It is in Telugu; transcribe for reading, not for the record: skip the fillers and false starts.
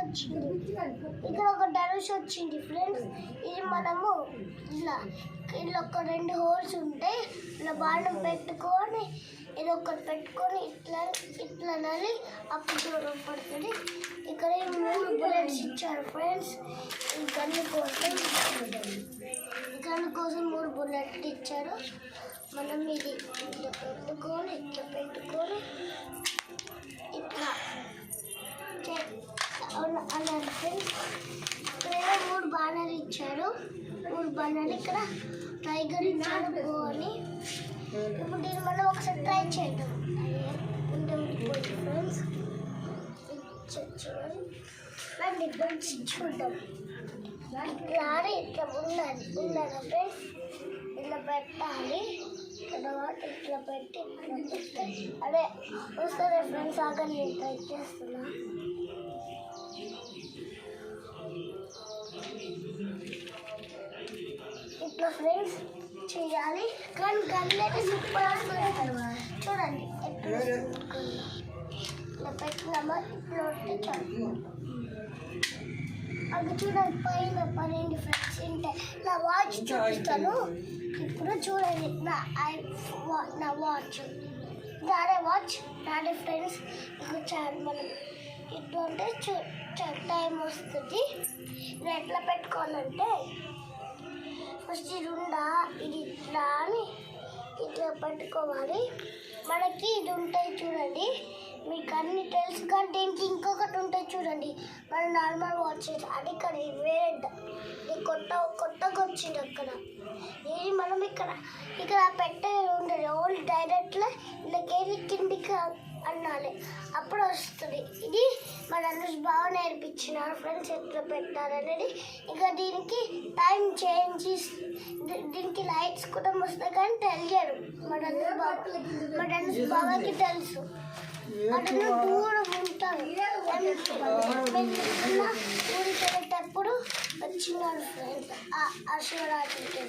వచ్చింది. ఇక్కడ ఒక ధనుష్ వచ్చింది ఫ్రెండ్స్. ఇది మనము ఇలా ఇలా ఒక 2 హోల్స్ ఉంటాయి. ఇలా బాణం పెట్టుకొని ఇది ఒకటి పెట్టుకొని ఇట్లా ఇట్లా నలి అప్పుడు దూరం పడుతుంది. ఇక్కడ 3 బుల్లెట్స్ ఇచ్చారు ఫ్రెండ్స్. ఈ గన్ను కోసం 3 బుల్లెట్లు ఇచ్చారు. మనం ఇది ఇట్లా పెట్టుకొని ఇట్లా అలా ఫ్రెండ్స్. ఇక్కడ 3 బాణాలు ఇచ్చారు. 3 బాణాలు ఇక్కడ టైగర్ ఇచ్చారు అని. ఇప్పుడు దీన్ని మనం ఒకసారి ట్రై చేద్దాం. ఉండిపోయింది ఫ్రెండ్స్. చూడండి ఫ్రెండ్స్, చూద్దాం. ఇట్లా ఇట్లా ఉండాలి ఫ్రెండ్స్. ఇట్లా పెట్టాలి. తర్వాత ఇట్లా పెట్టి అదే వస్తుంది ఫ్రెండ్స్. ఆగని నేను ట్రై చేస్తున్నా. ఇట్లా ఫ్రెండ్స్ చేయాలి. కానీ గన్ను అయితే సూపర్ వస్తుంది. చూడండి ఇట్లా పెట్టినామా ఇట్లా చాలు. అది చూడండి పైన 12 ఫ్రెండ్స్ ఉంటాయి. నా వాచ్ చూపిస్తాను. ఇప్పుడు చూడండి నా వాచ్ నాడే వాచ్ నాడే ఫ్రెండ్స్. ఇప్పుడు చాలు మనం ఇట్లా ఉంటే టైం వస్తుంది. ఇది ఎట్లా పెట్టుకోవాలంటే ఫస్ట్ ఇది ఉందా ఇది ఇట్లా అని ఇట్లా పట్టుకోవాలి. మనకి ఇది ఉంటాయి చూడండి. మీకు అన్ని తెలుసు కానీ దీనికి ఇంకొకటి ఉంటాయి చూడండి. మన నార్మల్ వాచెస్ అది ఇక్కడ వేరే ఇది కొత్తగా వచ్చింది అక్కడ. ఇది మనం ఇక్కడ పెట్టే ఉండదు. ఓన్లీ డైరెక్ట్లో ఇలాగేది కిందికి అన్నాలి అప్పుడు వస్తుంది. ఇది మన అనుష్ బాగా నేర్పించినారు ఫ్రెండ్స్ ఎట్లా పెట్టాలనేది. ఇంకా దీనికి టైం చేంజ్ దీనికి లైట్స్ కూడా వస్తాయి కానీ తెలియదు. మన అనుష్ బాబాకి తెలుసు. అతను దూరం ఉంటాడు. ఊరికి వెళ్ళేటప్పుడు వచ్చినాడు ఫ్రెండ్స్ ఆ శివరాత్రికి.